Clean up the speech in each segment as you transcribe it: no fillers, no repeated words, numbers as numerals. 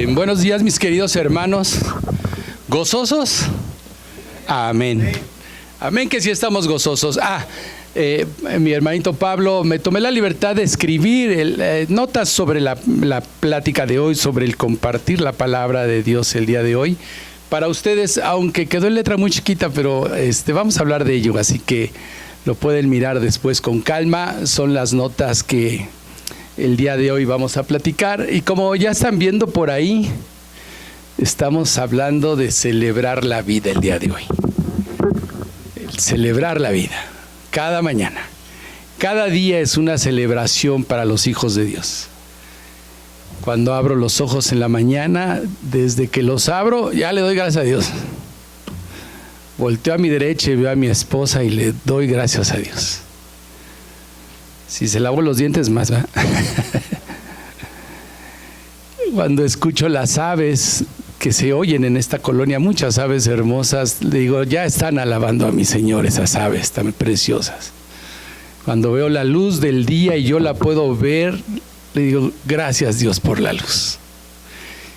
Buenos días, mis queridos hermanos. ¿Gozosos? Amén. Amén que sí estamos gozosos. Mi hermanito Pablo, me tomé la libertad de escribir notas sobre la plática de hoy, sobre el compartir la palabra de Dios el día de hoy. Para ustedes, aunque quedó en letra muy chiquita, pero vamos a hablar de ello, así que lo pueden mirar después con calma. Son las notas que el día de hoy vamos a platicar, y como ya están viendo por ahí, estamos hablando de celebrar la vida el día de hoy. Celebrar la vida, cada mañana, cada día es una celebración para los hijos de Dios. Cuando abro los ojos en la mañana, desde que los abro, ya le doy gracias a Dios. Volteo a mi derecha y veo a mi esposa y le doy gracias a Dios. Si se lavó los dientes, más, ¿verdad? Cuando escucho las aves que se oyen en esta colonia, muchas aves hermosas, le digo, ya están alabando a mi Señor esas aves tan preciosas. Cuando veo la luz del día y yo la puedo ver, le digo, gracias Dios por la luz.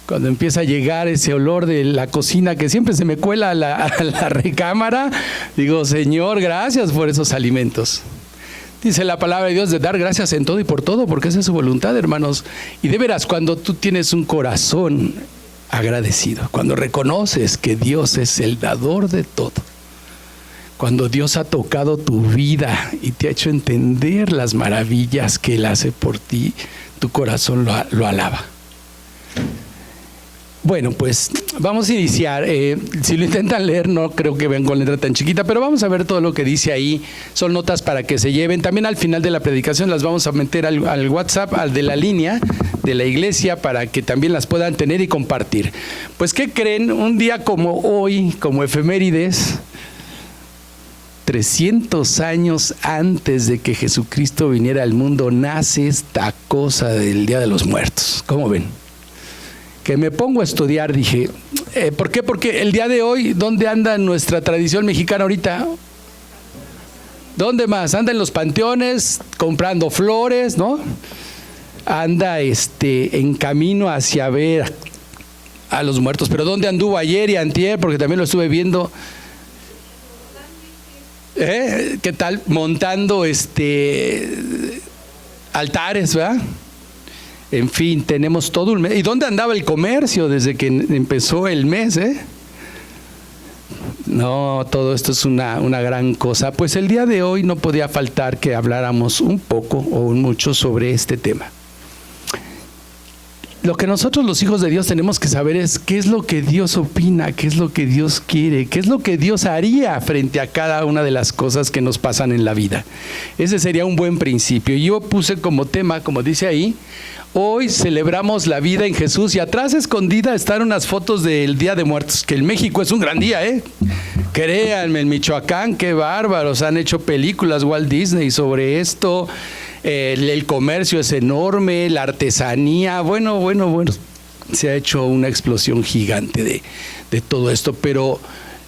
Cuando empieza a llegar ese olor de la cocina que siempre se me cuela a la recámara, digo, Señor, gracias por esos alimentos. Dice la palabra de Dios de dar gracias en todo y por todo, porque esa es su voluntad, hermanos. Y de veras, cuando tú tienes un corazón agradecido, cuando reconoces que Dios es el dador de todo, cuando Dios ha tocado tu vida y te ha hecho entender las maravillas que Él hace por ti, tu corazón lo alaba. Bueno, pues vamos a iniciar. Si lo intentan leer, no creo que vean con letra tan chiquita, pero vamos a ver todo lo que dice ahí. Son notas para que se lleven. También al final de la predicación las vamos a meter al WhatsApp, al de la línea de la iglesia, para que también las puedan tener y compartir. Pues, ¿qué creen? Un día como hoy, como efemérides, 300 años antes de que Jesucristo viniera al mundo, nace esta cosa del Día de los Muertos. ¿Cómo ven? Que me pongo a estudiar, dije, ¿por qué? Porque el día de hoy, ¿dónde anda nuestra tradición mexicana ahorita? ¿Dónde más? Anda en los panteones comprando flores, ¿no? Anda en camino hacia ver a los muertos. Pero ¿dónde anduvo ayer y antier? Porque también lo estuve viendo. ¿Qué tal? Montando altares, ¿verdad? En fin, tenemos todo un mes. ¿Y dónde andaba el comercio desde que empezó el mes, No, todo esto es una gran cosa. Pues el día de hoy no podía faltar que habláramos un poco o mucho sobre este tema. Lo que nosotros los hijos de Dios tenemos que saber es qué es lo que Dios opina, qué es lo que Dios quiere, qué es lo que Dios haría frente a cada una de las cosas que nos pasan en la vida. Ese sería un buen principio. Y yo puse como tema, como dice ahí, hoy celebramos la vida en Jesús, y atrás escondida están unas fotos del Día de Muertos, que en México es un gran día, Créanme, en Michoacán, qué bárbaros, han hecho películas Walt Disney sobre esto. El comercio es enorme, la artesanía, bueno, se ha hecho una explosión gigante de todo esto, pero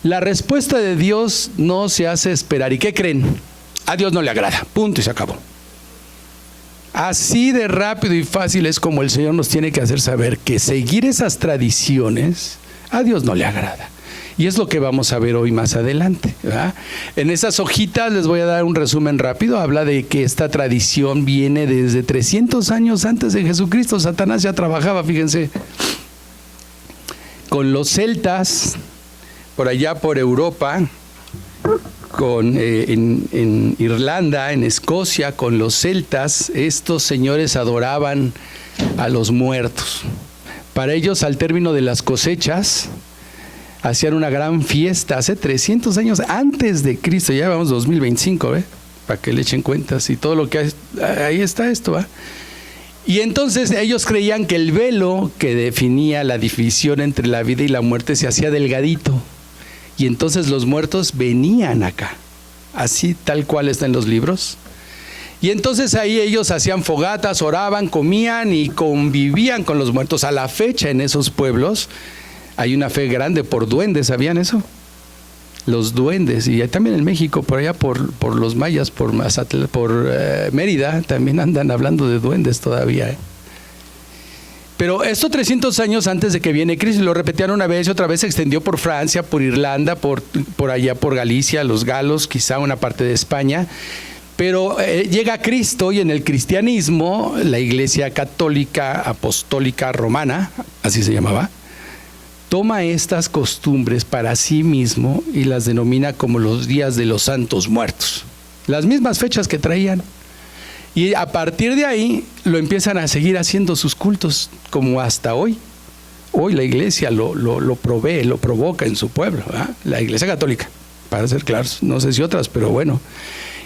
la respuesta de Dios no se hace esperar. ¿Y qué creen? A Dios no le agrada, punto y se acabó. Así de rápido y fácil es como el Señor nos tiene que hacer saber que seguir esas tradiciones a Dios no le agrada. Y es lo que vamos a ver hoy más adelante, ¿verdad? En esas hojitas les voy a dar un resumen rápido. Habla de que esta tradición viene desde 300 años antes de Jesucristo. Satanás ya trabajaba, fíjense, con los celtas, por allá por Europa, en Irlanda, en Escocia, con los celtas. Estos señores adoraban a los muertos. Para ellos, al término de las cosechas, hacían una gran fiesta hace 300 años antes de Cristo. Ya vamos 2025, para que le echen cuentas y todo lo que hay, ahí está esto, Y entonces ellos creían que el velo que definía la división entre la vida y la muerte se hacía delgadito, y entonces los muertos venían acá, así tal cual está en los libros. Y entonces ahí ellos hacían fogatas, oraban, comían y convivían con los muertos. A la fecha en esos pueblos hay una fe grande por duendes, ¿sabían eso? Los duendes, y también en México, por allá por los mayas, por Mérida, también andan hablando de duendes todavía. Pero esto 300 años antes de que viene Cristo, lo repetían una vez y otra vez, se extendió por Francia, por Irlanda, por allá por Galicia, los galos, quizá una parte de España. Pero llega Cristo y en el cristianismo, la Iglesia Católica Apostólica Romana, así se llamaba, toma estas costumbres para sí mismo y las denomina como los días de los santos muertos. Las mismas fechas que traían. Y a partir de ahí lo empiezan a seguir haciendo sus cultos como hasta hoy. Hoy la iglesia lo provee, lo provoca en su pueblo, ¿verdad? La Iglesia Católica, para ser claros, no sé si otras, pero bueno.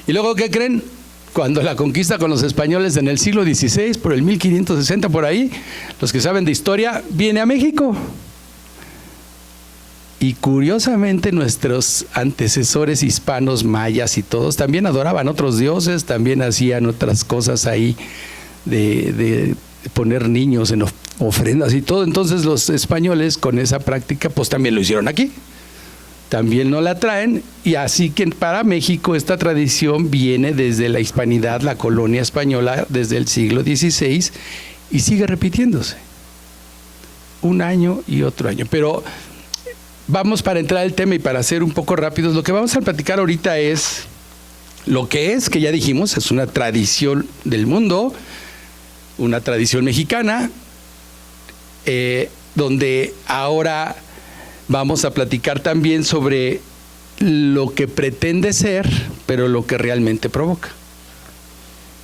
Y luego, ¿qué creen? Cuando la conquista con los españoles en el siglo XVI, por el 1560 por ahí, los que saben de historia, viene a México. Y curiosamente nuestros antecesores hispanos, mayas y todos, también adoraban otros dioses, también hacían otras cosas ahí de poner niños en ofrendas y todo. Entonces los españoles con esa práctica pues también lo hicieron aquí, también no la traen, y así que para México esta tradición viene desde la hispanidad, la colonia española, desde el siglo XVI, y sigue repitiéndose un año y otro año. Pero vamos, para entrar al tema y para ser un poco rápidos, lo que vamos a platicar ahorita es lo que es, que ya dijimos, es una tradición del mundo, una tradición mexicana, donde ahora vamos a platicar también sobre lo que pretende ser, pero lo que realmente provoca.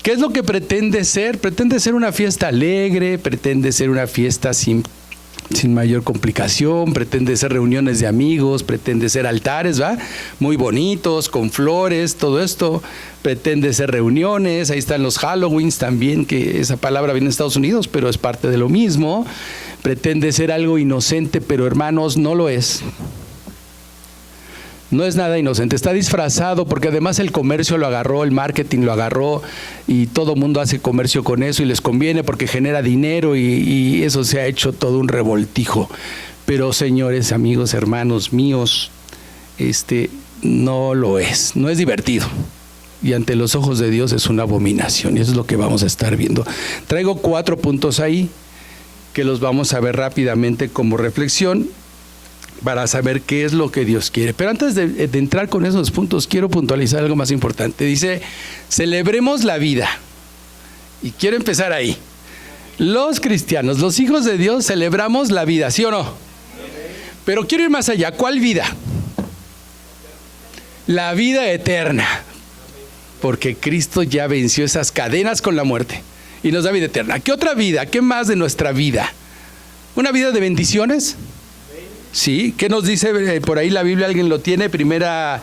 ¿Qué es lo que pretende ser? Pretende ser una fiesta alegre, pretende ser una fiesta sin mayor complicación, pretende ser reuniones de amigos, pretende ser altares, ¿va? Muy bonitos, con flores, todo esto, pretende ser reuniones. Ahí están los Halloweens también, que esa palabra viene de Estados Unidos, pero es parte de lo mismo. Pretende ser algo inocente, pero hermanos, no lo es. No es nada inocente, está disfrazado, porque además el comercio lo agarró, el marketing lo agarró, y todo mundo hace comercio con eso y les conviene porque genera dinero, y eso se ha hecho todo un revoltijo. Pero señores, amigos, hermanos míos, no lo es, no es divertido. Y ante los ojos de Dios es una abominación, y eso es lo que vamos a estar viendo. Traigo 4 puntos ahí que los vamos a ver rápidamente como reflexión, para saber qué es lo que Dios quiere. Pero antes de entrar con esos puntos, quiero puntualizar algo más importante. Dice, celebremos la vida. Y quiero empezar ahí. Los cristianos, los hijos de Dios, celebramos la vida, ¿sí o no? Pero quiero ir más allá. ¿Cuál vida? La vida eterna. Porque Cristo ya venció esas cadenas con la muerte y nos da vida eterna. ¿Qué otra vida? ¿Qué más de nuestra vida? ¿Una vida de bendiciones? Sí, ¿qué nos dice por ahí la Biblia? ¿Alguien lo tiene? Primera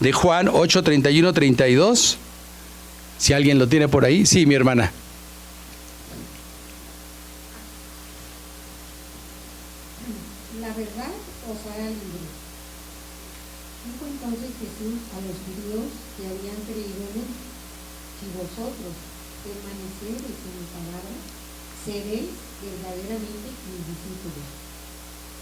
de Juan 8, 31, 32. Si alguien lo tiene por ahí. Sí, mi hermana. La verdad os hará libre. Dijo entonces Jesús a los judíos que habían creído en él: si vosotros permanecereis en mi palabra, seréis verdaderamente mis discípulos,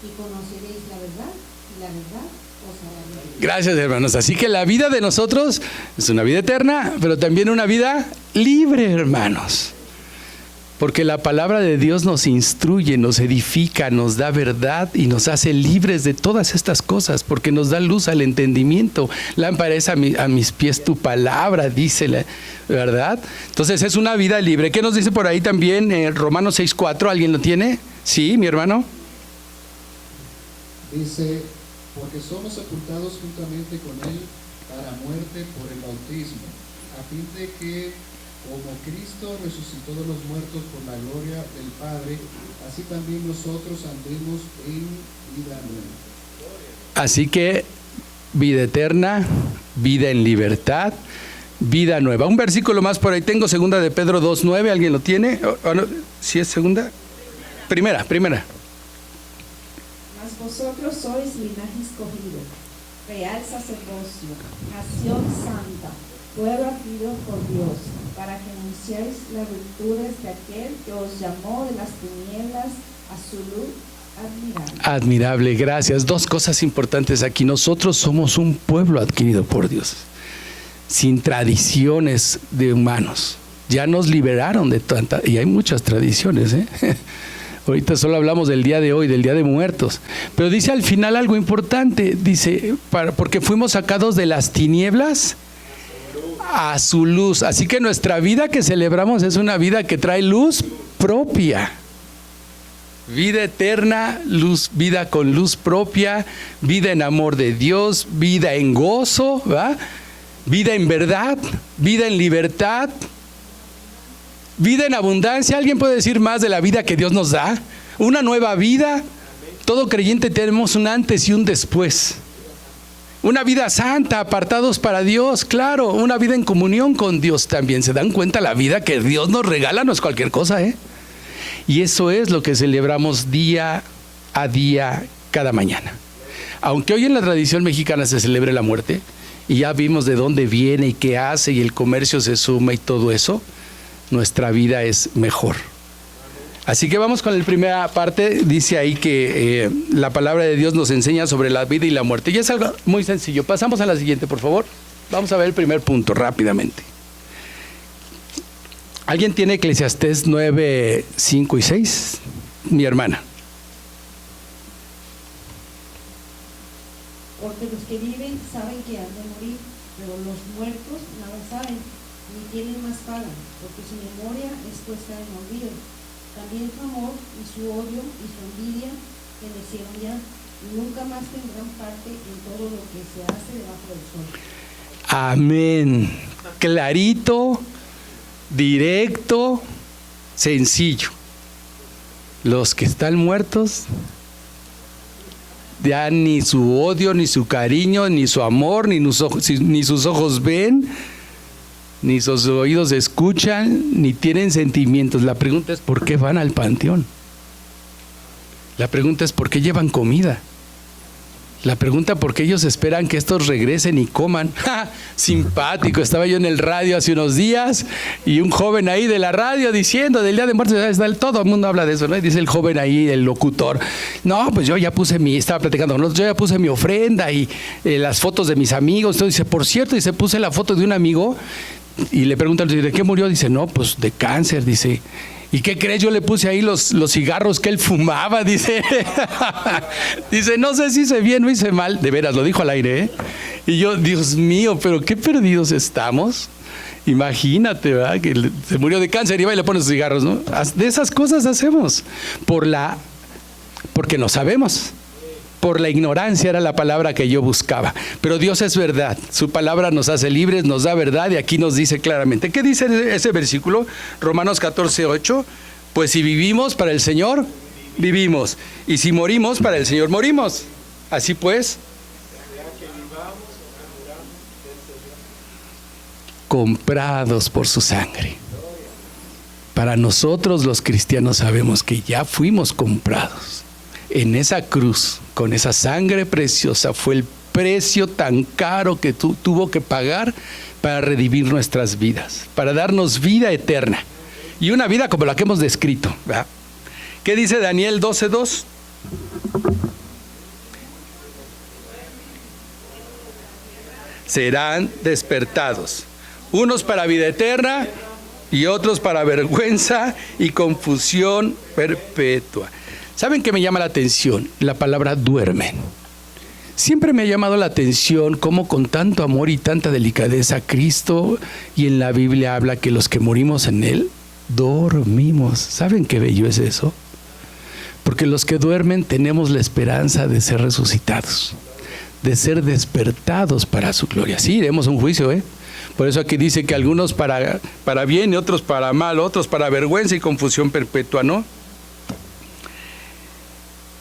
y conoceréis la verdad, y la verdad os hará libre. Gracias, hermanos. Así que la vida de nosotros es una vida eterna, pero también una vida libre, hermanos. Porque la palabra de Dios nos instruye, nos edifica, nos da verdad y nos hace libres de todas estas cosas, porque nos da luz al entendimiento. Lámpara es a mis pies tu palabra, dice la verdad. Entonces es una vida libre. ¿Qué nos dice por ahí también Romanos 6:4? ¿Alguien lo tiene? Sí, mi hermano. Dice, porque somos sepultados juntamente con él para muerte por el bautismo, a fin de que, como Cristo resucitó de los muertos por la gloria del Padre, así también nosotros andemos en vida nueva. Así que vida eterna, vida en libertad, vida nueva. Un versículo más por ahí tengo, 2 de Pedro 2:9, ¿alguien lo tiene? ¿Sí es segunda? Primera. Vosotros sois linaje escogido, real sacerdocio, nación santa, pueblo adquirido por Dios, para que anunciéis las virtudes de aquel que os llamó de las tinieblas a su luz admirable. Admirable, gracias. 2 cosas importantes aquí. Nosotros somos un pueblo adquirido por Dios, sin tradiciones de humanos. Ya nos liberaron de tanta, y hay muchas tradiciones, Ahorita solo hablamos del día de hoy, del Día de Muertos. Pero dice al final algo importante. Dice, porque fuimos sacados de las tinieblas a su luz. Así que nuestra vida que celebramos es una vida que trae luz propia. Vida eterna, luz, vida con luz propia, vida en amor de Dios, vida en gozo, ¿va? Vida en verdad, vida en libertad, vida en abundancia. ¿Alguien puede decir más de la vida que Dios nos da? Una nueva vida. Todo creyente tenemos un antes y un después. Una vida santa, apartados para Dios, claro. Una vida en comunión con Dios también. ¿Se dan cuenta? La vida que Dios nos regala no es cualquier cosa, ¿eh? Y eso es lo que celebramos día a día, cada mañana. Aunque hoy en la tradición mexicana se celebre la muerte, y ya vimos de dónde viene y qué hace, y el comercio se suma y todo eso, nuestra vida es mejor. Así que vamos con la primera parte. Dice ahí que la palabra de Dios nos enseña sobre la vida y la muerte. Y es algo muy sencillo. Pasamos a la siguiente, por favor. Vamos a ver el primer punto rápidamente. ¿Alguien tiene Eclesiastés 9, 5 y 6? Mi hermana. Porque los que viven saben que han de morir, pero los muertos nada saben, ni tienen más paga, porque su memoria es puesta en olvido. También su amor y su odio y su envidia perecieron ya, y nunca más tendrán parte en todo lo que se hace debajo del sol. Amén. Clarito, directo, sencillo. Los que están muertos, ya ni su odio, ni su cariño, ni su amor, ni sus ojos ven, ni sus oídos escuchan, ni tienen sentimientos. La pregunta es ¿por qué van al panteón? La pregunta es ¿por qué llevan comida? La pregunta por qué ellos esperan que estos regresen y coman. ¡Ja! Simpático. Estaba yo en el radio hace unos días y un joven ahí de la radio diciendo del Día de Muertos, todo el mundo habla de eso, ¿no? Y dice el joven ahí, el locutor, no, pues yo ya puse estaba platicando con nosotros, yo ya puse mi ofrenda y las fotos de mis amigos. Entonces dice, por cierto, dice, puse la foto de un amigo y le preguntan, ¿de qué murió? Dice, no, pues de cáncer, dice. ¿Y qué crees? Yo le puse ahí los cigarros que él fumaba, dice. Dice, no sé si hice bien o hice mal. De veras, lo dijo al aire, ¿eh? Y yo, Dios mío, pero qué perdidos estamos. Imagínate, ¿verdad? Que se murió de cáncer y va y le pone sus cigarros, ¿no? De esas cosas hacemos. Porque no sabemos. Por la ignorancia era la palabra que yo buscaba. Pero Dios es verdad. Su palabra nos hace libres, nos da verdad y aquí nos dice claramente. ¿Qué dice ese versículo? Romanos 14, 8. Pues si vivimos para el Señor, vivimos. Y si morimos, para el Señor morimos. Así pues, comprados por su sangre. Para nosotros los cristianos sabemos que ya fuimos comprados. En esa cruz, con esa sangre preciosa, fue el precio tan caro que tuvo que pagar para redimir nuestras vidas, para darnos vida eterna. Y una vida como la que hemos descrito, ¿verdad? ¿Qué dice Daniel 12:2? Serán despertados, unos para vida eterna y otros para vergüenza y confusión perpetua. ¿Saben qué me llama la atención? La palabra duermen. Siempre me ha llamado la atención cómo con tanto amor y tanta delicadeza Cristo y en la Biblia habla que los que morimos en Él, dormimos. ¿Saben qué bello es eso? Porque los que duermen tenemos la esperanza de ser resucitados, de ser despertados para su gloria. Sí, iremos a un juicio, ¿eh? Por eso aquí dice que algunos para bien y otros para mal, otros para vergüenza y confusión perpetua, ¿no?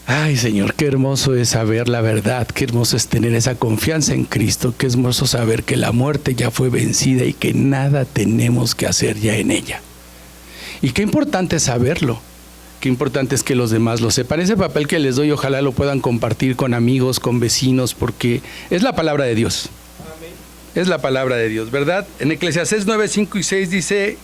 Ay, Señor, qué hermoso es saber la verdad, qué hermoso es tener esa confianza en Cristo, qué hermoso saber que la muerte ya fue vencida y que nada tenemos que hacer ya en ella. Y qué importante es saberlo, qué importante es que los demás lo sepan. Ese papel que les doy, ojalá lo puedan compartir con amigos, con vecinos, porque es la palabra de Dios. Es la palabra de Dios, ¿verdad? En Eclesiastés 9, 5 y 6 dice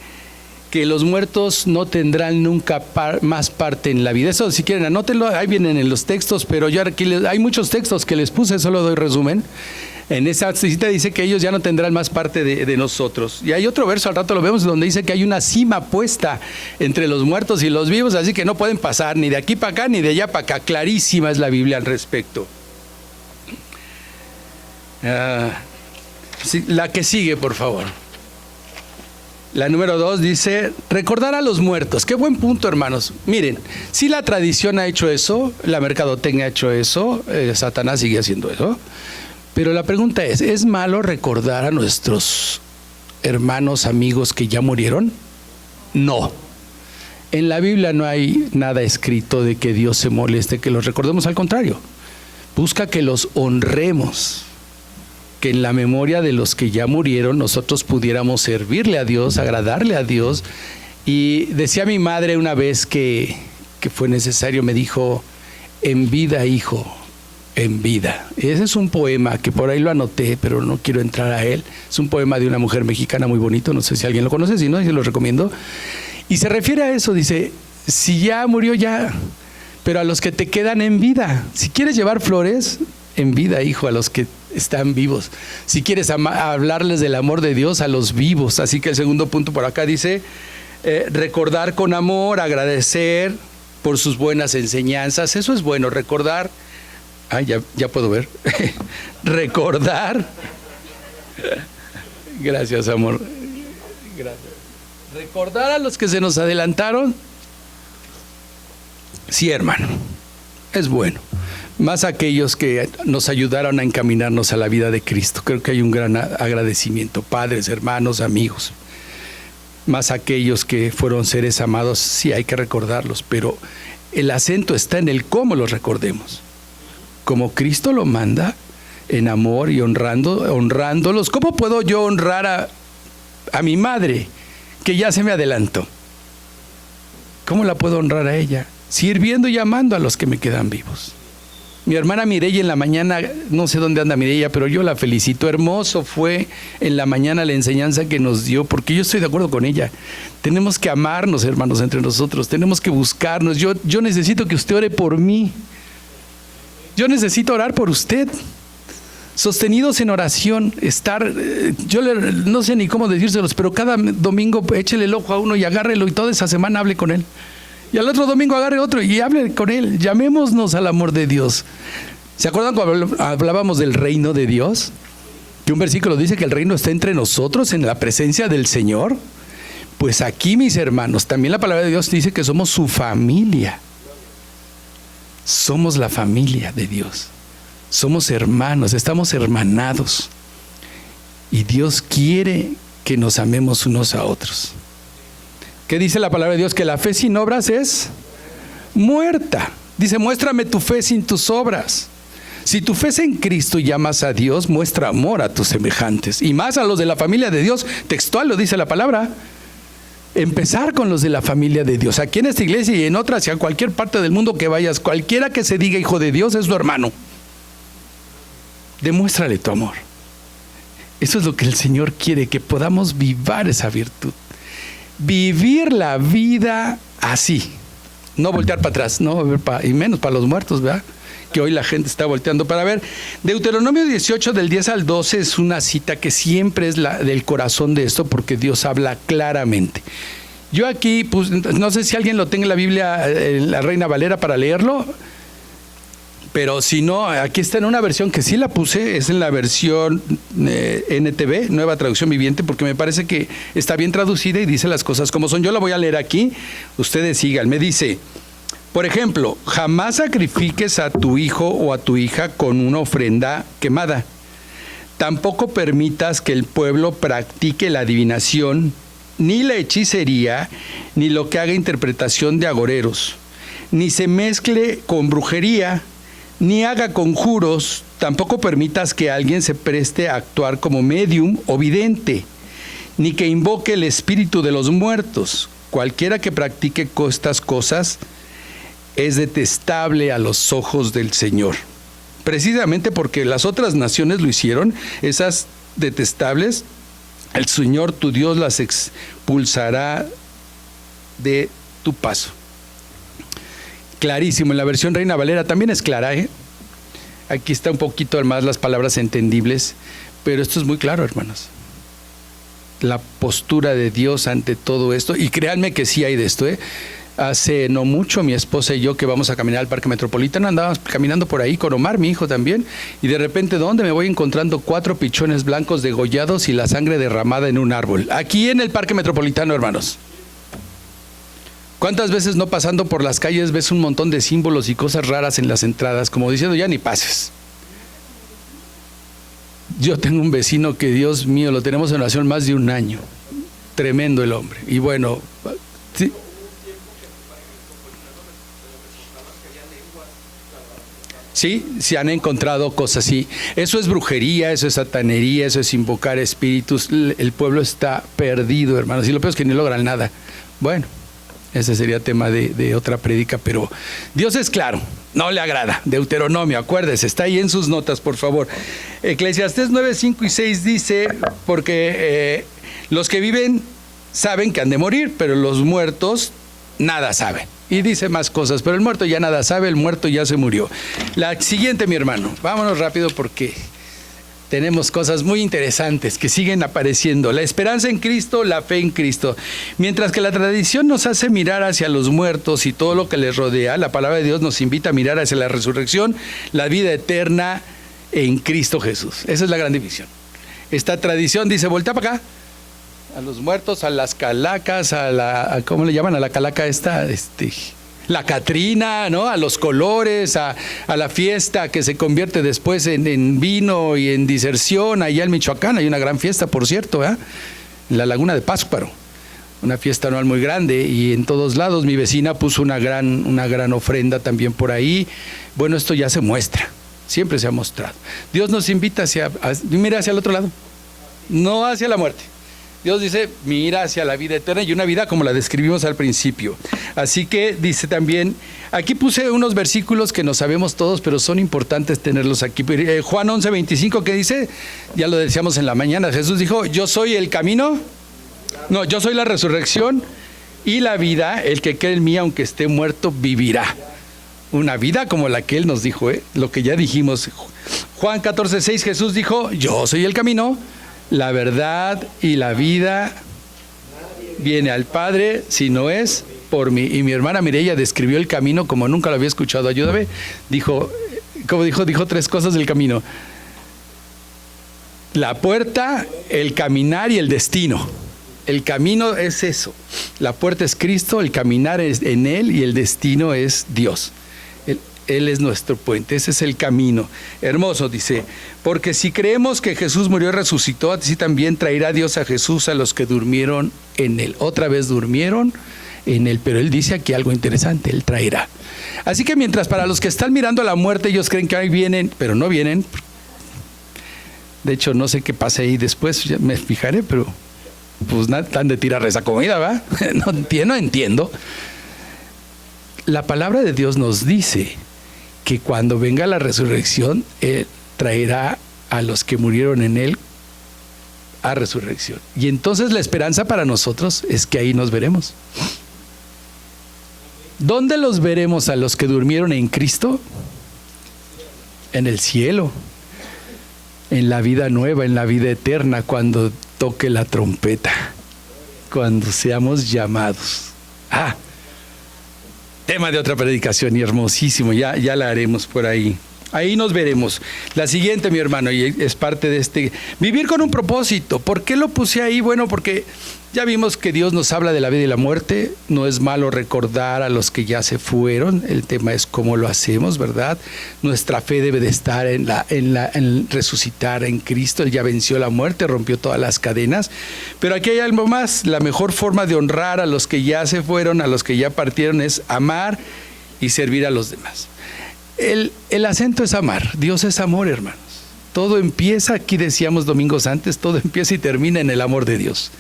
que los muertos no tendrán nunca más parte en la vida. Eso, si quieren, anótenlo, ahí vienen en los textos, pero yo aquí hay muchos textos que les puse, solo doy resumen. En esa cita dice que ellos ya no tendrán más parte de nosotros. Y hay otro verso, al rato lo vemos, donde dice que hay una cima puesta entre los muertos y los vivos, así que no pueden pasar ni de aquí para acá ni de allá para acá. Clarísima es la Biblia al respecto. Sí, la que sigue, por favor. La número 2 dice, recordar a los muertos. Qué buen punto, hermanos. Miren, si la tradición ha hecho eso, la mercadotecnia ha hecho eso, Satanás sigue haciendo eso. Pero la pregunta ¿es malo recordar a nuestros hermanos, amigos que ya murieron? No. En la Biblia no hay nada escrito de que Dios se moleste que los recordemos, al contrario. Busca que los honremos, que en la memoria de los que ya murieron nosotros pudiéramos servirle a Dios, agradarle a Dios. Y decía mi madre una vez que fue necesario, me dijo, en vida, hijo, en vida. Ese es un poema que por ahí lo anoté, pero no quiero entrar a él. Es un poema de una mujer mexicana muy bonito, no sé si alguien lo conoce, si no, se lo recomiendo. Y se refiere a eso, dice, si ya murió ya, pero a los que te quedan en vida. Si quieres llevar flores, en vida, hijo, a los que están vivos. Si quieres hablarles del amor de Dios, a los vivos. Así que el segundo punto por acá dice, recordar con amor, agradecer por sus buenas enseñanzas. Eso es bueno, recordar. Ya puedo ver. Recordar. Gracias, amor. Gracias. Recordar a los que se nos adelantaron. Sí, hermano. Es bueno. Más aquellos que nos ayudaron a encaminarnos a la vida de Cristo. Creo que hay un gran agradecimiento. Padres, hermanos, amigos. Más aquellos que fueron seres amados. Sí, hay que recordarlos. Pero el acento está en el cómo los recordemos. Como Cristo lo manda, en amor y honrándolos. ¿Cómo puedo yo honrar a mi madre, que ya se me adelantó? ¿Cómo la puedo honrar a ella? Sirviendo y amando a los que me quedan vivos. Mi hermana Mireya en la mañana, no sé dónde anda Mireya, pero yo la felicito. Hermoso fue en la mañana la enseñanza que nos dio, porque yo estoy de acuerdo con ella. Tenemos que amarnos, hermanos, entre nosotros. Tenemos que buscarnos. Yo necesito que usted ore por mí. Yo necesito orar por usted, sostenidos en oración, no sé ni cómo decírselos, pero cada domingo échele el ojo a uno y agárrelo y toda esa semana hable con él. Y al otro domingo agarre otro y hable con él. Llamémonos al amor de Dios. ¿Se acuerdan cuando hablábamos del reino de Dios? Que un versículo dice que el reino está entre nosotros, en la presencia del Señor. Pues aquí, mis hermanos, también la palabra de Dios dice que somos su familia. Somos la familia de Dios. Somos hermanos, estamos hermanados. Y Dios quiere que nos amemos unos a otros. ¿Qué dice la palabra de Dios? Que la fe sin obras es muerta. Dice, muéstrame tu fe sin tus obras. Si tu fe es en Cristo y amas a Dios, muestra amor a tus semejantes. Y más a los de la familia de Dios. Textual lo dice la palabra. Empezar con los de la familia de Dios. Aquí en esta iglesia y en otras, y a cualquier parte del mundo que vayas, cualquiera que se diga hijo de Dios es tu hermano. Demuéstrale tu amor. Eso es lo que el Señor quiere, que podamos vivir esa virtud. Vivir la vida así. No voltear para atrás, y menos para los muertos, ¿verdad? Que hoy la gente está volteando para ver. Deuteronomio 18 del 10 al 12 es una cita que siempre es del corazón de esto, porque Dios habla claramente. Yo aquí, pues, no sé si alguien lo tenga en la Biblia, en la Reina Valera, para leerlo, pero si no, aquí está en una versión que sí la puse, es en la versión NTV, Nueva Traducción Viviente, porque me parece que está bien traducida y dice las cosas como son. Yo la voy a leer aquí, ustedes sigan. Me dice, por ejemplo, jamás sacrifiques a tu hijo o a tu hija con una ofrenda quemada. Tampoco permitas que el pueblo practique la adivinación, ni la hechicería, ni lo que haga interpretación de agoreros, ni se mezcle con brujería, ni haga conjuros. Tampoco permitas que alguien se preste a actuar como medium o vidente, ni que invoque el espíritu de los muertos. Cualquiera que practique estas cosas es detestable a los ojos del Señor. Precisamente porque las otras naciones lo hicieron, esas detestables, el Señor tu Dios las expulsará de tu paso. Clarísimo, en la versión Reina Valera también es clara, Aquí está un poquito más las palabras entendibles, pero esto es muy claro, hermanos. La postura de Dios ante todo esto, y créanme que sí hay de esto, Hace no mucho mi esposa y yo, que vamos a caminar al Parque Metropolitano, andábamos caminando por ahí con Omar, mi hijo también, y de repente, ¿dónde me voy encontrando 4 pichones blancos degollados y la sangre derramada en un árbol? Aquí en el Parque Metropolitano, hermanos. ¿Cuántas veces no pasando por las calles ves un montón de símbolos y cosas raras en las entradas, como diciendo, ya ni pases? Yo tengo un vecino que, Dios mío, lo tenemos en oración más de un año. Tremendo el hombre. Y bueno, sí. Sí, se han encontrado cosas así. Eso es brujería, eso es satanería, eso es invocar espíritus. El pueblo está perdido, hermanos. Y lo peor es que ni logran nada. Bueno, ese sería tema de otra prédica, pero Dios es claro, no le agrada. Deuteronomio, acuérdese, está ahí en sus notas, por favor. Eclesiastés 9, 5 y 6 dice, porque los que viven saben que han de morir, pero los muertos nada saben. Y dice más cosas, pero el muerto ya nada sabe, el muerto ya se murió. La siguiente, mi hermano, vámonos rápido porque tenemos cosas muy interesantes que siguen apareciendo. La esperanza en Cristo, la fe en Cristo. Mientras que la tradición nos hace mirar hacia los muertos y todo lo que les rodea, la palabra de Dios nos invita a mirar hacia la resurrección, la vida eterna en Cristo Jesús. Esa es la gran división. Esta tradición dice, voltea para acá, a los muertos, a las calacas, ¿cómo le llaman? A la calaca esta, la Catrina, ¿no? A los colores, a la fiesta que se convierte después en vino y en diserción. Allá en Michoacán hay una gran fiesta, por cierto, en la Laguna de Pátzcuaro, una fiesta anual muy grande, y en todos lados. Mi vecina puso una gran ofrenda también por ahí. Bueno, esto ya se muestra, siempre se ha mostrado. Dios nos invita mira hacia el otro lado, no hacia la muerte. Dios dice, mira hacia la vida eterna, y una vida como la describimos al principio. Así que dice también, aquí puse unos versículos que no sabemos todos, pero son importantes tenerlos aquí. Juan 11, 25, ¿qué dice? Ya lo decíamos en la mañana. Jesús dijo, yo soy el camino, no, yo soy la resurrección y la vida. El que cree en mí, aunque esté muerto, vivirá. Una vida como la que Él nos dijo, lo que ya dijimos. Juan 14, 6, Jesús dijo, yo soy el camino, la verdad y la vida. Viene al Padre si no es por mí. Y mi hermana Mireya describió el camino como nunca lo había escuchado. Ayúdame. Dijo 3 cosas del camino: la puerta, el caminar y el destino. El camino es eso. La puerta es Cristo, el caminar es en Él y el destino es Dios. Él es nuestro puente, ese es el camino. Hermoso, dice, porque si creemos que Jesús murió y resucitó, así también traerá Dios a Jesús a los que durmieron en Él. Otra vez durmieron en Él, pero Él dice aquí algo interesante, Él traerá. Así que mientras para los que están mirando la muerte, ellos creen que ahí vienen, pero no vienen. De hecho, no sé qué pasa ahí después, ya me fijaré, pero pues nada, están de tirar esa comida, ¿va? No entiendo. La palabra de Dios nos dice que cuando venga la resurrección, Él traerá a los que murieron en Él a resurrección. Y entonces la esperanza para nosotros es que ahí nos veremos. ¿Dónde los veremos a los que durmieron en Cristo? En el cielo, en la vida nueva, en la vida eterna, cuando toque la trompeta, cuando seamos llamados. Tema de otra predicación y hermosísimo, ya la haremos por ahí. Ahí nos veremos. La siguiente, mi hermano, y es parte de vivir con un propósito. ¿Por qué lo puse ahí? Bueno, porque ya vimos que Dios nos habla de la vida y la muerte. No es malo recordar a los que ya se fueron. El tema es cómo lo hacemos, ¿verdad? Nuestra fe debe de estar en resucitar en Cristo. Él ya venció la muerte, rompió todas las cadenas. Pero aquí hay algo más. La mejor forma de honrar a los que ya se fueron, a los que ya partieron, es amar y servir a los demás. El acento es amar. Dios es amor, hermanos. Todo empieza, aquí decíamos domingos antes, todo empieza y termina en el amor de Dios.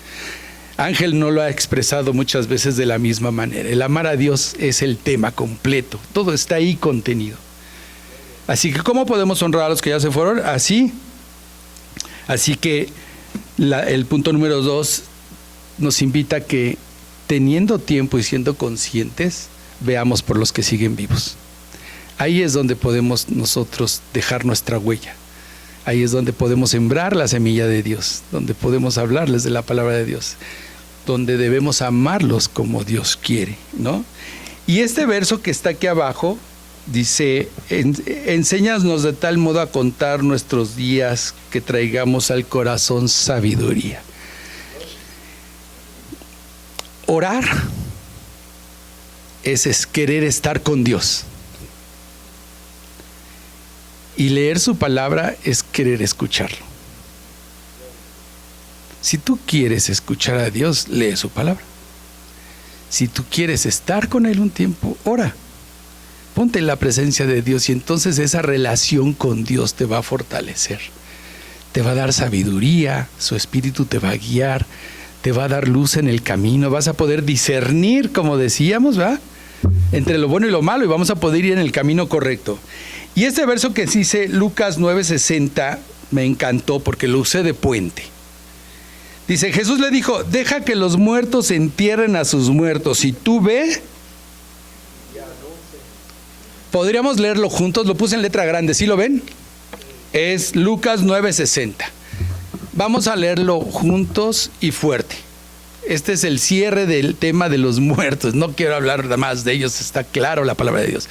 Ángel no lo ha expresado muchas veces de la misma manera. El amar a Dios es el tema completo. Todo está ahí contenido. Así que, ¿cómo podemos honrar a los que ya se fueron? Así que el punto número 2 nos invita a que, teniendo tiempo y siendo conscientes, veamos por los que siguen vivos. Ahí es donde podemos nosotros dejar nuestra huella. Ahí es donde podemos sembrar la semilla de Dios, donde podemos hablarles de la palabra de Dios, donde debemos amarlos como Dios quiere, ¿no? Y este verso que está aquí abajo dice, enséñanos de tal modo a contar nuestros días que traigamos al corazón sabiduría. Orar es querer estar con Dios. Y leer su palabra es querer escucharlo. Si tú quieres escuchar a Dios, lee su palabra. Si tú quieres estar con Él un tiempo, ora. Ponte en la presencia de Dios y entonces esa relación con Dios te va a fortalecer. Te va a dar sabiduría, su Espíritu te va a guiar, te va a dar luz en el camino, vas a poder discernir, como decíamos, ¿verdad?, entre lo bueno y lo malo, y vamos a poder ir en el camino correcto. Y este verso que dice Lucas 9:60 me encantó porque lo usé de puente. Dice, Jesús le dijo, deja que los muertos entierren a sus muertos, y tú ve. Podríamos leerlo juntos, lo puse en letra grande, ¿sí lo ven? Es Lucas 9:60. Vamos a leerlo juntos y fuerte. Este es el cierre del tema de los muertos. No quiero hablar más de ellos, está claro la palabra de Dios.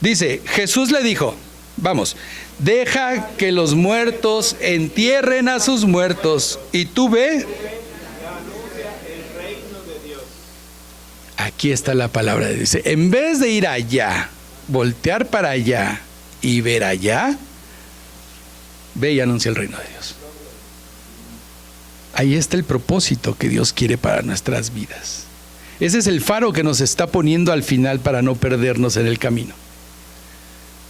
Dice, Jesús le dijo, vamos, deja que los muertos entierren a sus muertos, y tú ve. Aquí está la palabra de Dios. En vez de ir allá, voltear para allá y ver allá, ve y anuncia el reino de Dios. Ahí está el propósito que Dios quiere para nuestras vidas. Ese es el faro que nos está poniendo al final para no perdernos en el camino.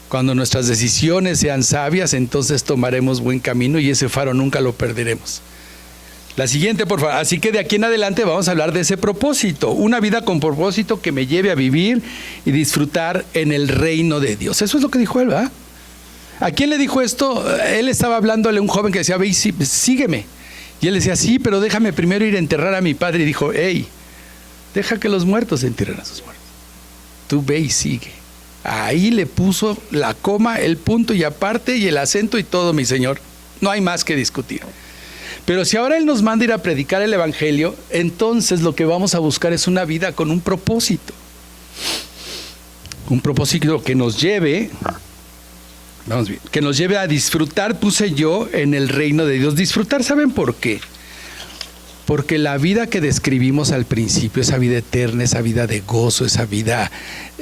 Cuando nuestras decisiones sean sabias, entonces tomaremos buen camino y ese faro nunca lo perderemos. La siguiente, por favor. Así que de aquí en adelante vamos a hablar de ese propósito. Una vida con propósito que me lleve a vivir y disfrutar en el reino de Dios. Eso es lo que dijo él, ¿verdad? ¿A quién le dijo esto? Él estaba hablándole a un joven que decía, ve y sígueme. Y él decía, sí, pero déjame primero ir a enterrar a mi padre. Y dijo, hey, deja que los muertos entierren a sus muertos. Tú ve y sigue. Ahí le puso la coma, el punto y aparte y el acento y todo, mi Señor. No hay más que discutir. Pero si ahora Él nos manda ir a predicar el Evangelio, entonces lo que vamos a buscar es una vida con un propósito. Un propósito que nos lleve, vamos bien, que nos lleve a disfrutar, puse yo, en el reino de Dios. Disfrutar, ¿saben por qué? Porque la vida que describimos al principio, esa vida eterna, esa vida de gozo, esa vida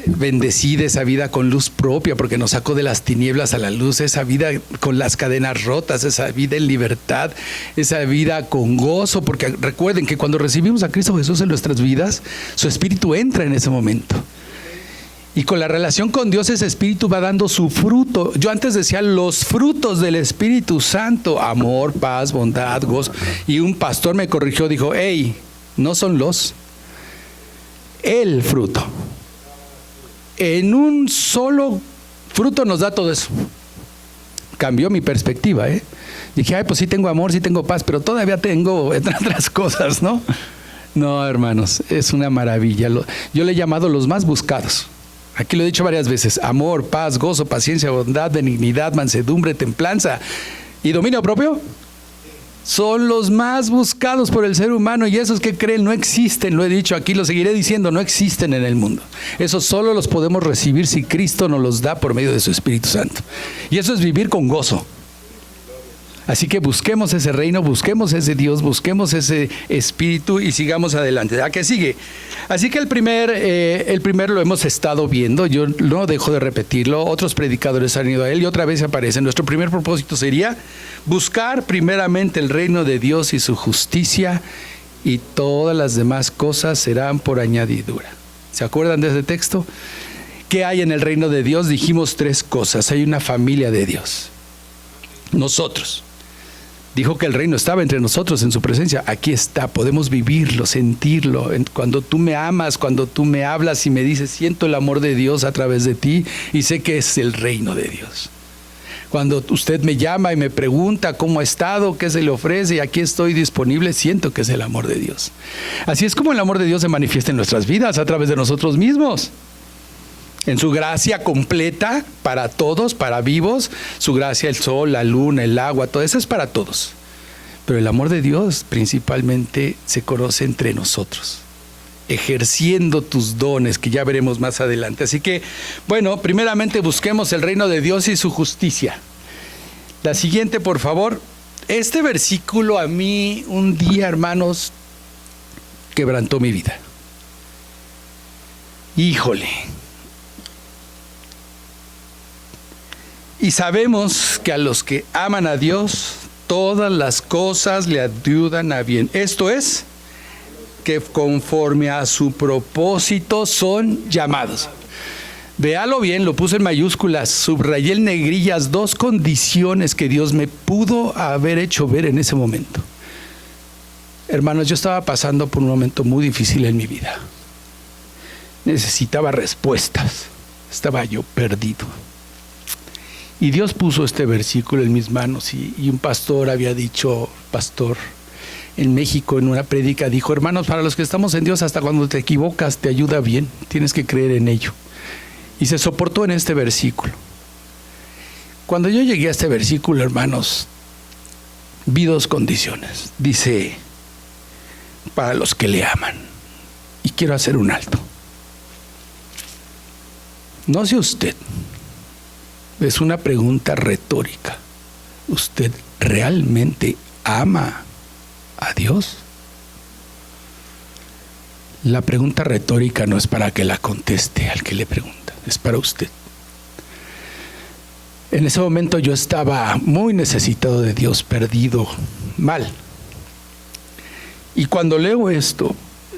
bendecida, esa vida con luz propia, porque nos sacó de las tinieblas a la luz, esa vida con las cadenas rotas, esa vida en libertad, esa vida con gozo, porque recuerden que cuando recibimos a Cristo Jesús en nuestras vidas, su Espíritu entra en ese momento. Y con la relación con Dios, ese Espíritu va dando su fruto. Yo antes decía los frutos del Espíritu Santo: amor, paz, bondad, gozo. Y un pastor me corrigió, dijo, hey, no son el fruto. En un solo fruto nos da todo eso. Cambió mi perspectiva, Dije, ay, pues sí tengo amor, sí tengo paz, pero todavía tengo otras cosas, ¿no? No, hermanos, es una maravilla. Yo le he llamado los más buscados. Aquí lo he dicho varias veces: amor, paz, gozo, paciencia, bondad, benignidad, mansedumbre, templanza y dominio propio. Son los más buscados por el ser humano, y esos que creen no existen, lo he dicho aquí, lo seguiré diciendo, no existen en el mundo. Esos solo los podemos recibir si Cristo nos los da por medio de su Espíritu Santo. Y eso es vivir con gozo. Así que busquemos ese reino, busquemos ese Dios, busquemos ese Espíritu y sigamos adelante. ¿A qué sigue? Así que el primer lo hemos estado viendo, yo no dejo de repetirlo, otros predicadores han ido a él y otra vez aparece. Nuestro primer propósito sería buscar primeramente el reino de Dios y su justicia, y todas las demás cosas serán por añadidura. ¿Se acuerdan de ese texto? ¿Qué hay en el reino de Dios? Dijimos 3 cosas. Hay una familia de Dios. Nosotros. Dijo que el reino estaba entre nosotros en su presencia. Aquí está, podemos vivirlo, sentirlo. Cuando tú me amas, cuando tú me hablas y me dices, siento el amor de Dios a través de ti y sé que es el reino de Dios. Cuando usted me llama y me pregunta cómo ha estado, qué se le ofrece, y aquí estoy disponible, siento que es el amor de Dios. Así es como el amor de Dios se manifiesta en nuestras vidas a través de nosotros mismos. En su gracia completa para todos, para vivos, su gracia, el sol, la luna, el agua, todo eso es para todos. Pero el amor de Dios principalmente se conoce entre nosotros, ejerciendo tus dones, que ya veremos más adelante. Así que, bueno, primeramente busquemos el reino de Dios y su justicia. La siguiente, por favor. Este versículo a mí un día, hermanos, quebrantó mi vida. Híjole. Y sabemos que a los que aman a Dios, todas las cosas le ayudan a bien. Esto es, que conforme a su propósito son llamados. Véalo bien, lo puse en mayúsculas, subrayé en negrillas 2 condiciones que Dios me pudo haber hecho ver en ese momento. Hermanos, yo estaba pasando por un momento muy difícil en mi vida. Necesitaba respuestas. Estaba yo perdido. Y Dios puso este versículo en mis manos y un pastor había dicho, en México en una prédica dijo: hermanos, para los que estamos en Dios, hasta cuando te equivocas te ayuda bien, tienes que creer en ello. Y se soportó en este versículo. Cuando yo llegué a este versículo, hermanos, vi 2 condiciones. Dice, para los que le aman. Y quiero hacer un alto. No sé usted, es una pregunta retórica. ¿Usted realmente ama a Dios? La pregunta retórica no es para que la conteste al que le pregunta, es para usted. En ese momento yo estaba muy necesitado de Dios, perdido, mal. Y cuando leo esto,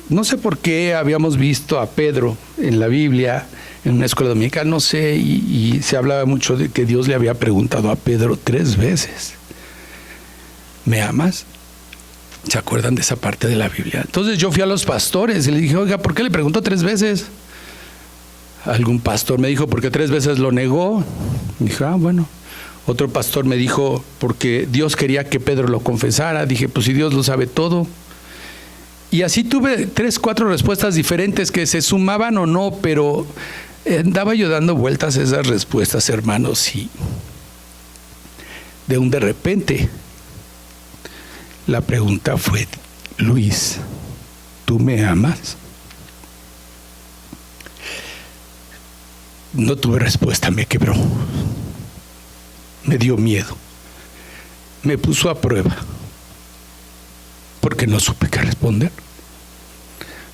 no sé por qué habíamos visto a Pedro en la Biblia, en una escuela dominical, no sé, y se hablaba mucho de que Dios le había preguntado a Pedro 3 veces: ¿me amas? ¿Se acuerdan de esa parte de la Biblia? Entonces yo fui a los pastores y le dije: oiga, ¿por qué le preguntó 3 veces? Algún pastor me dijo: porque 3 veces lo negó. Y dije: ah, bueno. Otro pastor me dijo: porque Dios quería que Pedro lo confesara. Dije: pues si Dios lo sabe todo. Y así tuve 3, 4 respuestas diferentes que se sumaban o no, pero andaba yo dando vueltas a esas respuestas, hermanos, y de repente la pregunta fue: Luis, ¿tú me amas? No tuve respuesta, me quebró, me dio miedo, me puso a prueba, porque no supe qué responder,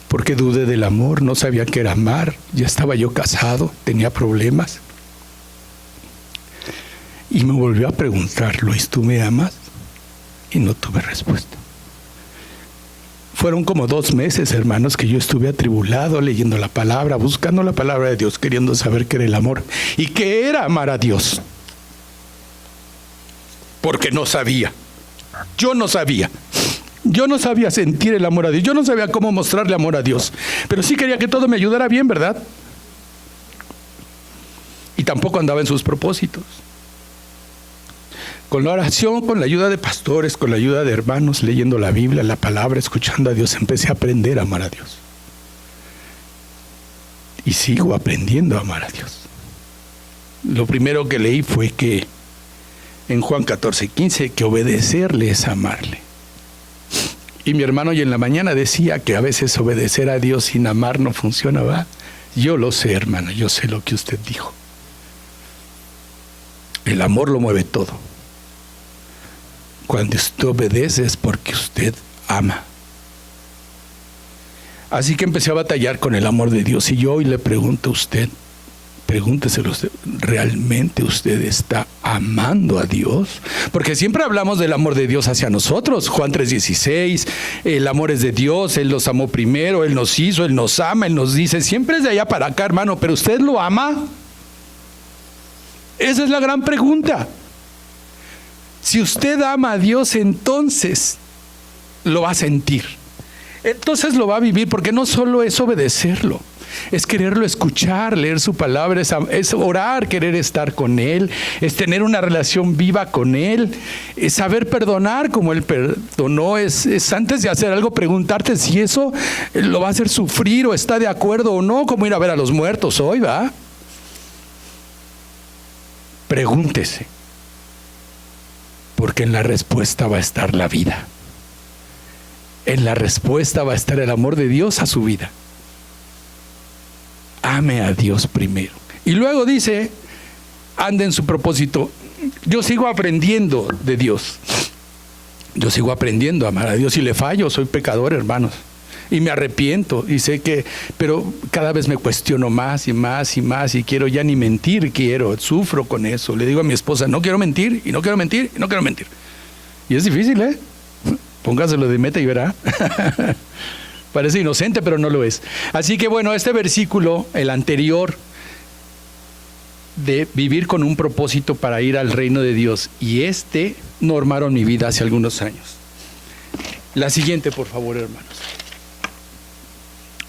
porque dudé del amor, no sabía qué era amar, ya estaba yo casado, tenía problemas. Y me volvió a preguntar: Luis, ¿tú me amas? Y no tuve respuesta. Fueron como 2 meses, hermanos, que yo estuve atribulado, leyendo la palabra, buscando la palabra de Dios, queriendo saber qué era el amor y qué era amar a Dios. Porque no sabía. Yo no sabía sentir el amor a Dios. Yo no sabía cómo mostrarle amor a Dios. Pero sí quería que todo me ayudara bien, ¿verdad? Y tampoco andaba en sus propósitos. Con la oración, con la ayuda de pastores, con la ayuda de hermanos, leyendo la Biblia, la palabra, escuchando a Dios, empecé a aprender a amar a Dios. Y sigo aprendiendo a amar a Dios. Lo primero que leí fue que en Juan 14:15, que obedecerle es amarle. Y mi hermano hoy en la mañana decía que a veces obedecer a Dios sin amar no funciona, ¿va? Yo lo sé, hermano, yo sé lo que usted dijo. El amor lo mueve todo. Cuando usted obedece es porque usted ama. Así que empecé a batallar con el amor de Dios. Y yo hoy le pregunto a usted, pregúnteselo usted, ¿realmente usted está amando a Dios? Porque siempre hablamos del amor de Dios hacia nosotros. Juan 3:16, el amor es de Dios, Él nos amó primero, Él nos hizo, Él nos ama, Él nos dice, siempre es de allá para acá, hermano, pero ¿usted lo ama? Esa es la gran pregunta. Si usted ama a Dios, entonces lo va a sentir. Entonces lo va a vivir, porque no solo es obedecerlo, es quererlo escuchar, leer su palabra, es orar, querer estar con Él, es tener una relación viva con Él, es saber perdonar como Él perdonó, es antes de hacer algo preguntarte si eso lo va a hacer sufrir o está de acuerdo o no, como ir a ver a los muertos hoy, ¿va? Pregúntese, porque en la respuesta va a estar la vida. En la respuesta va a estar el amor de Dios a su vida. Ame a Dios primero. Y luego dice, ande en su propósito. Yo sigo aprendiendo de Dios. Yo sigo aprendiendo a amar a Dios y le fallo, soy pecador, hermanos. Y me arrepiento y sé que, pero cada vez me cuestiono más y más y más y quiero ya ni mentir, sufro con eso. Le digo a mi esposa, no quiero mentir y no quiero mentir y no quiero mentir. Y es difícil, ¿eh? Póngaselo de meta y verá. Parece inocente, pero no lo es. Así que bueno, este versículo, el anterior, de vivir con un propósito para ir al reino de Dios, y normaron mi vida hace algunos años. La siguiente, por favor, hermanos.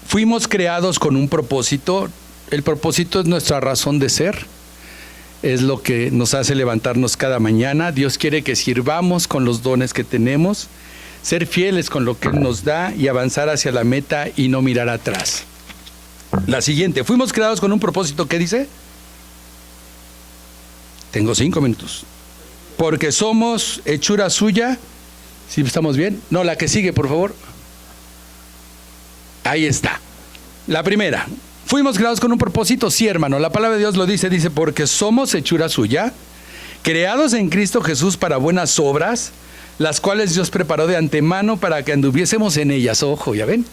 Fuimos creados con un propósito. El propósito es nuestra razón de ser. Es lo que nos hace levantarnos cada mañana. Dios quiere que sirvamos con los dones que tenemos, ser fieles con lo que Él nos da y avanzar hacia la meta y no mirar atrás. La siguiente. Fuimos creados con un propósito. ¿Qué dice? Tengo 5 minutos. Porque somos hechura suya. ¿Sí estamos bien? No, la que sigue, por favor. Ahí está. La primera. Fuimos creados con un propósito. Sí, hermano. La palabra de Dios lo dice. Dice, porque somos hechura suya, creados en Cristo Jesús para buenas obras, las cuales Dios preparó de antemano para que anduviésemos en ellas. Ojo, ¿ya ven?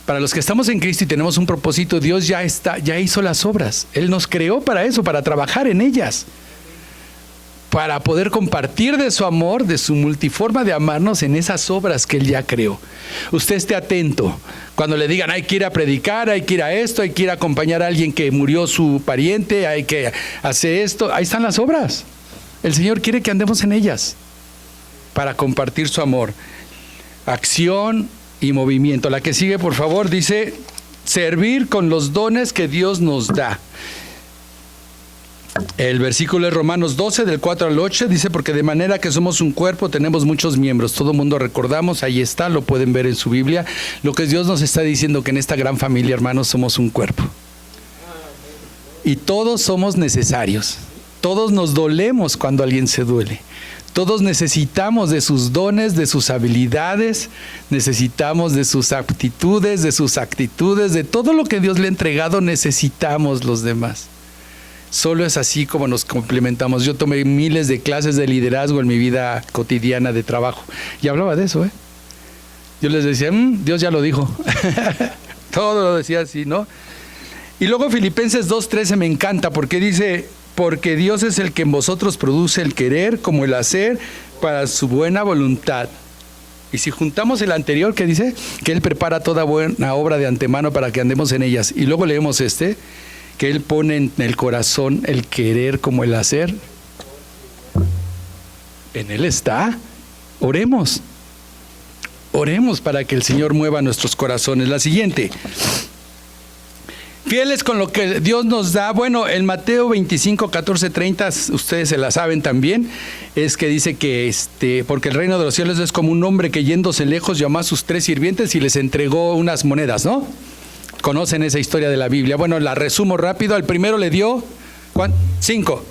Para los que estamos en Cristo y tenemos un propósito, Dios ya hizo las obras. Él nos creó para eso, para trabajar en ellas, para poder compartir de su amor, de su multiforma de amarnos en esas obras que Él ya creó. Usted esté atento. Cuando le digan, hay que ir a predicar, hay que ir a esto, hay que ir a acompañar a alguien que murió su pariente, hay que hacer esto, ahí están las obras. El Señor quiere que andemos en ellas para compartir su amor. Acción y movimiento. La que sigue, por favor, dice, servir con los dones que Dios nos da. El versículo es Romanos 12, del 4 al 8, dice, porque de manera que somos un cuerpo, tenemos muchos miembros. Todo el mundo recordamos, ahí está, lo pueden ver en su Biblia. Lo que Dios nos está diciendo, que en esta gran familia, hermanos, somos un cuerpo. Y todos somos necesarios. Todos nos dolemos cuando alguien se duele. Todos necesitamos de sus dones, de sus habilidades, necesitamos de sus aptitudes, de sus actitudes, de todo lo que Dios le ha entregado, necesitamos los demás. Solo es así como nos complementamos. Yo tomé miles de clases de liderazgo en mi vida cotidiana de trabajo y hablaba de eso, ¿eh? Yo les decía, Dios ya lo dijo. Todo lo decía así, ¿no? Y luego Filipenses 2:13 me encanta porque dice, porque Dios es el que en vosotros produce el querer como el hacer para su buena voluntad. Y si juntamos el anterior que dice, que Él prepara toda buena obra de antemano para que andemos en ellas. Y luego leemos que Él pone en el corazón el querer como el hacer. En Él está. Oremos. Oremos para que el Señor mueva nuestros corazones. La siguiente. Fieles con lo que Dios nos da. Bueno, en Mateo 25, 14, 30, ustedes se la saben también, es que dice que porque el reino de los cielos es como un hombre que yéndose lejos llamó a sus 3 sirvientes y les entregó unas monedas, ¿no? Conocen esa historia de la Biblia. Bueno, la resumo rápido. Al primero le dio 5.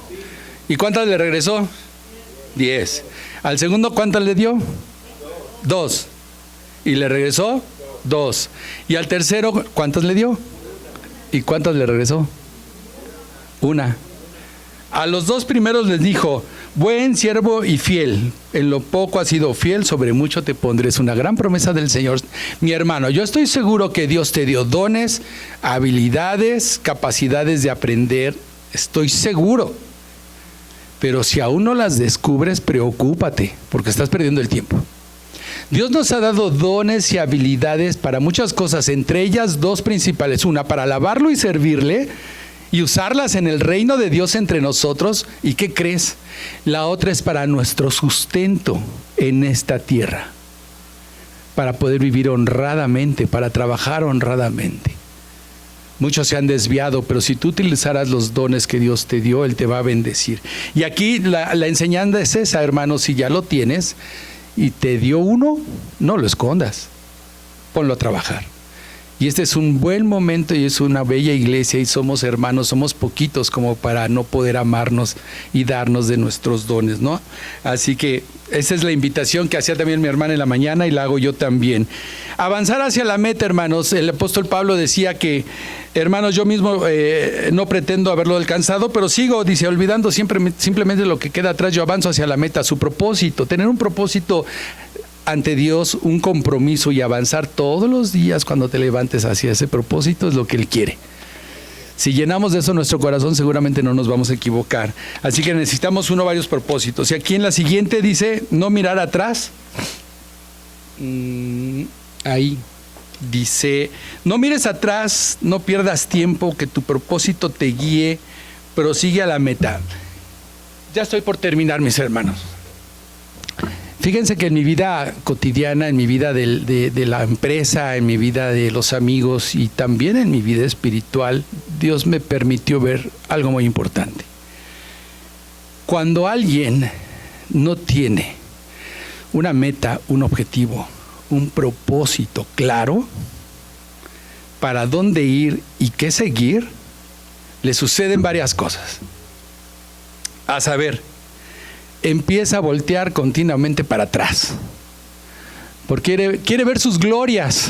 ¿Y cuántas le regresó? 10. Al segundo, ¿cuántas le dio? 2. ¿Y le regresó? 2. Y al tercero, ¿cuántas le dio? ¿Y cuántas le regresó? 1. A los 2 primeros les dijo, buen siervo y fiel, en lo poco has sido fiel, sobre mucho te pondré. Es una gran promesa del Señor. Mi hermano, yo estoy seguro que Dios te dio dones, habilidades, capacidades de aprender. Estoy seguro. Pero si aún no las descubres, preocúpate, porque estás perdiendo el tiempo. Dios nos ha dado dones y habilidades para muchas cosas, entre ellas 2 principales. Una, para alabarlo y servirle y usarlas en el reino de Dios entre nosotros. ¿Y qué crees? La otra es para nuestro sustento en esta tierra, para poder vivir honradamente, para trabajar honradamente. Muchos se han desviado, pero si tú utilizaras los dones que Dios te dio, Él te va a bendecir. Y aquí la enseñanza es esa, hermano, si ya lo tienes y te dio uno, no lo escondas, ponlo a trabajar. Y este es un buen momento y es una bella iglesia y somos hermanos, somos poquitos como para no poder amarnos y darnos de nuestros dones, ¿no? Así que esa es la invitación que hacía también mi hermana en la mañana y la hago yo también. Avanzar hacia la meta, hermanos. El apóstol Pablo decía que, hermanos, yo mismo no pretendo haberlo alcanzado, pero sigo, dice, olvidando simplemente lo que queda atrás, yo avanzo hacia la meta, su propósito, tener un propósito ante Dios, un compromiso y avanzar todos los días cuando te levantes hacia ese propósito es lo que Él quiere. Si llenamos de eso nuestro corazón, seguramente no nos vamos a equivocar. Así que necesitamos varios propósitos. Y aquí en la siguiente dice, no mirar atrás. Ahí dice, no mires atrás, no pierdas tiempo, que tu propósito te guíe, prosigue a la meta. Ya estoy por terminar, mis hermanos. Fíjense que en mi vida cotidiana, en mi vida de la empresa, en mi vida de los amigos y también en mi vida espiritual, Dios me permitió ver algo muy importante. Cuando alguien no tiene una meta, un objetivo, un propósito claro para dónde ir y qué seguir, le suceden varias cosas. A saber, empieza a voltear continuamente para atrás, porque quiere ver sus glorias,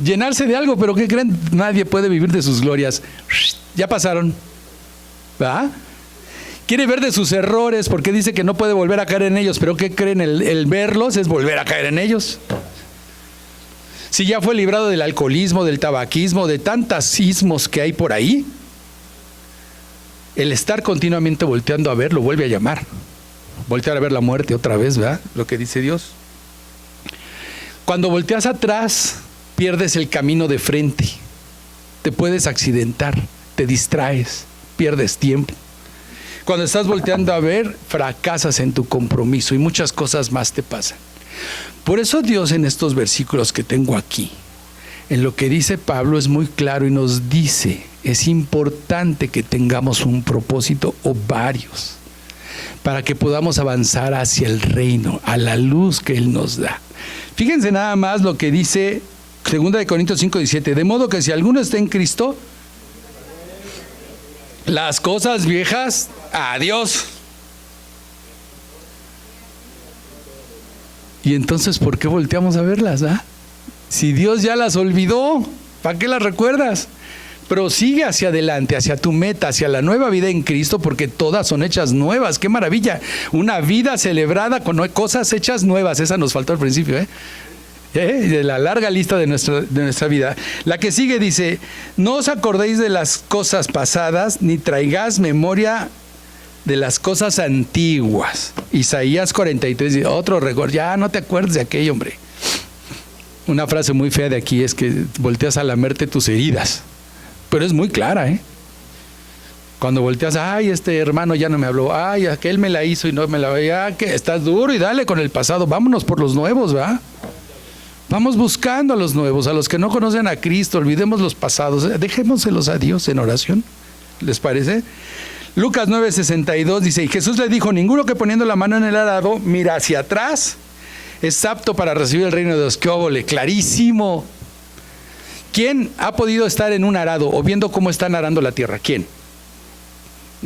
llenarse de algo, pero ¿qué creen? Nadie puede vivir de sus glorias, ya pasaron, ¿verdad? Quiere ver de sus errores, porque dice que no puede volver a caer en ellos, pero ¿qué creen? El verlos es volver a caer en ellos. Si ya fue librado del alcoholismo, del tabaquismo, de tantos sismos que hay por ahí, el estar continuamente volteando a ver lo vuelve a llamar. Voltear a ver la muerte otra vez, ¿verdad? Lo que dice Dios. Cuando volteas atrás, pierdes el camino de frente. Te puedes accidentar, te distraes, pierdes tiempo. Cuando estás volteando a ver, fracasas en tu compromiso y muchas cosas más te pasan. Por eso Dios en estos versículos que tengo aquí, en lo que dice Pablo es muy claro y nos dice, es importante que tengamos un propósito o varios, para que podamos avanzar hacia el reino, a la luz que Él nos da. Fíjense nada más lo que dice 2 Corintios 5:17, de modo que si alguno está en Cristo, las cosas viejas, adiós. Y entonces, ¿por qué volteamos a verlas? Si Dios ya las olvidó, ¿para qué las recuerdas? Prosigue hacia adelante, hacia tu meta, hacia la nueva vida en Cristo, porque todas son hechas nuevas. ¡Qué maravilla! Una vida celebrada con cosas hechas nuevas. Esa nos faltó al principio, de la larga lista de nuestra vida. La que sigue dice, no os acordéis de las cosas pasadas, ni traigáis memoria de las cosas antiguas. Isaías 43, otro recuerdo, ya no te acuerdes de aquello, hombre. Una frase muy fea de aquí es que volteas a lamerte tus heridas. Pero es muy clara, Cuando volteas, ay, este hermano ya no me habló, ay, aquel me la hizo y no me la veía, que estás duro y dale con el pasado, vámonos por los nuevos, ¿verdad? Vamos buscando a los nuevos, a los que no conocen a Cristo, olvidemos los pasados, dejémoselos a Dios en oración, ¿les parece? Lucas 9:62 dice, y Jesús le dijo, ninguno que poniendo la mano en el arado mira hacia atrás es apto para recibir el reino de Dios. ¡Qué óvole! Clarísimo. ¿Quién ha podido estar en un arado o viendo cómo están arando la tierra? ¿Quién?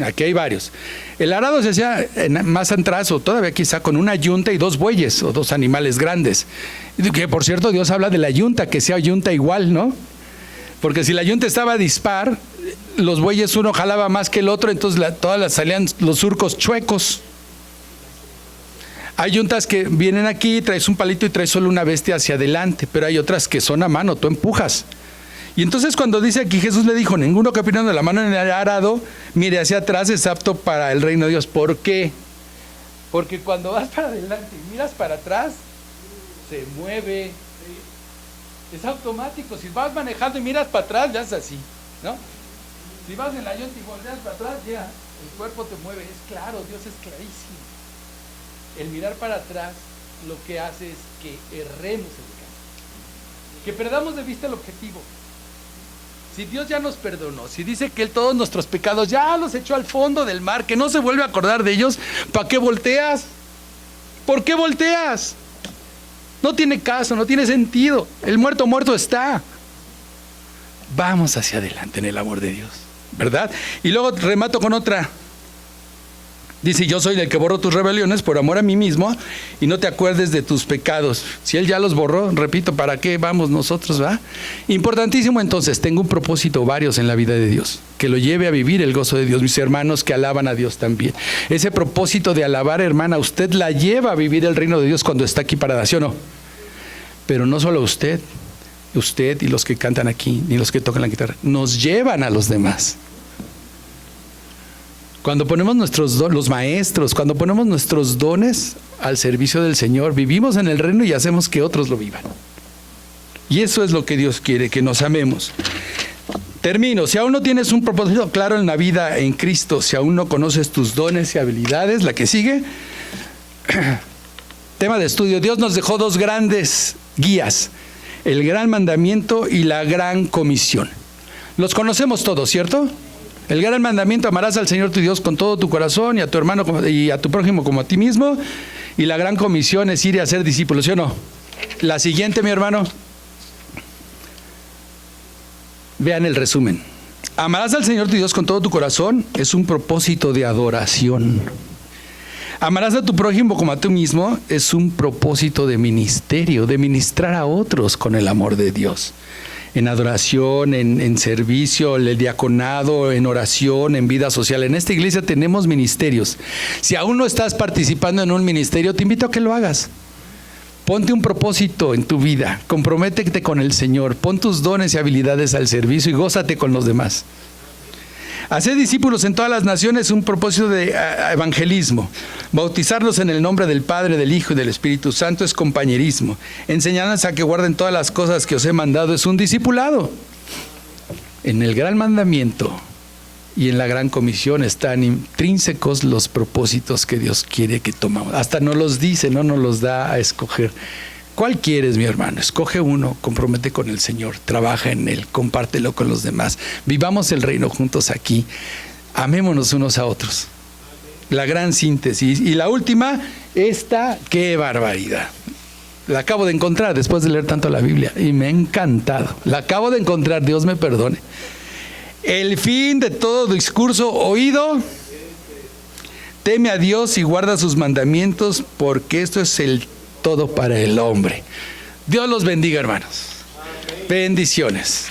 Aquí hay varios. El arado se hacía más atrás o todavía quizá con una yunta y 2 bueyes o 2 animales grandes. Que por cierto Dios habla de la yunta, que sea yunta igual, ¿no? Porque si la yunta estaba dispar, los bueyes uno jalaba más que el otro, entonces todas las salían los surcos chuecos. Hay yuntas que vienen aquí, traes un palito y traes solo una bestia hacia adelante, pero hay otras que son a mano, tú empujas. Y entonces cuando dice aquí, Jesús le dijo, ninguno que poniendo la mano en el arado, mire hacia atrás, es apto para el reino de Dios. ¿Por qué? Porque cuando vas para adelante y miras para atrás, se mueve. Es automático. Si vas manejando y miras para atrás, ya es así, ¿no? Si vas en la yunta y volteas para atrás, ya, el cuerpo te mueve. Es claro, Dios es clarísimo. El mirar para atrás lo que hace es que erremos el camino, que perdamos de vista el objetivo. Si Dios ya nos perdonó, si dice que Él todos nuestros pecados ya los echó al fondo del mar, que no se vuelve a acordar de ellos, ¿para qué volteas? ¿Por qué volteas? No tiene caso, no tiene sentido. El muerto está. Vamos hacia adelante en el amor de Dios, ¿verdad? Y luego remato con otra. Dice, yo soy el que borro tus rebeliones por amor a mí mismo y no te acuerdes de tus pecados. Si Él ya los borró, repito, ¿para qué vamos nosotros, va? Importantísimo entonces, tengo un propósito, varios en la vida de Dios, que lo lleve a vivir el gozo de Dios, mis hermanos que alaban a Dios también. Ese propósito de alabar, hermana, usted la lleva a vivir el reino de Dios cuando está aquí parada, ¿sí o no? Pero no solo usted y los que cantan aquí, ni los que tocan la guitarra, nos llevan a los demás. Cuando ponemos los maestros, cuando ponemos nuestros dones al servicio del Señor, vivimos en el reino y hacemos que otros lo vivan. Y eso es lo que Dios quiere, que nos amemos. Termino. Si aún no tienes un propósito claro en la vida en Cristo, si aún no conoces tus dones y habilidades, la que sigue, tema de estudio. Dios nos dejó dos grandes guías, el gran mandamiento y la gran comisión. Los conocemos todos, ¿cierto? El gran mandamiento, amarás al Señor tu Dios con todo tu corazón y a tu hermano y a tu prójimo como a ti mismo. Y la gran comisión es ir a ser discípulos, ¿sí o no? La siguiente, mi hermano. Vean el resumen. Amarás al Señor tu Dios con todo tu corazón, es un propósito de adoración. Amarás a tu prójimo como a ti mismo, es un propósito de ministerio, de ministrar a otros con el amor de Dios. En adoración, en servicio, el diaconado, en oración, en vida social. En esta iglesia tenemos ministerios. Si aún no estás participando en un ministerio, te invito a que lo hagas. Ponte un propósito en tu vida, comprométete con el Señor, pon tus dones y habilidades al servicio y gózate con los demás. Hacer discípulos en todas las naciones es un propósito de evangelismo. Bautizarlos en el nombre del Padre, del Hijo y del Espíritu Santo es compañerismo. Enseñarles a que guarden todas las cosas que os he mandado es un discipulado. En el gran mandamiento y en la gran comisión están intrínsecos los propósitos que Dios quiere que tomamos. Hasta nos los dice, no nos los da a escoger. ¿Cuál quieres, mi hermano? Escoge uno, compromete con el Señor, trabaja en Él, compártelo con los demás. Vivamos el reino juntos aquí. Amémonos unos a otros. La gran síntesis. Y la última, qué barbaridad. La acabo de encontrar después de leer tanto la Biblia y me ha encantado. La acabo de encontrar, Dios me perdone. El fin de todo discurso oído, teme a Dios y guarda sus mandamientos, porque esto es el todo para el hombre. Dios los bendiga, hermanos. Bendiciones.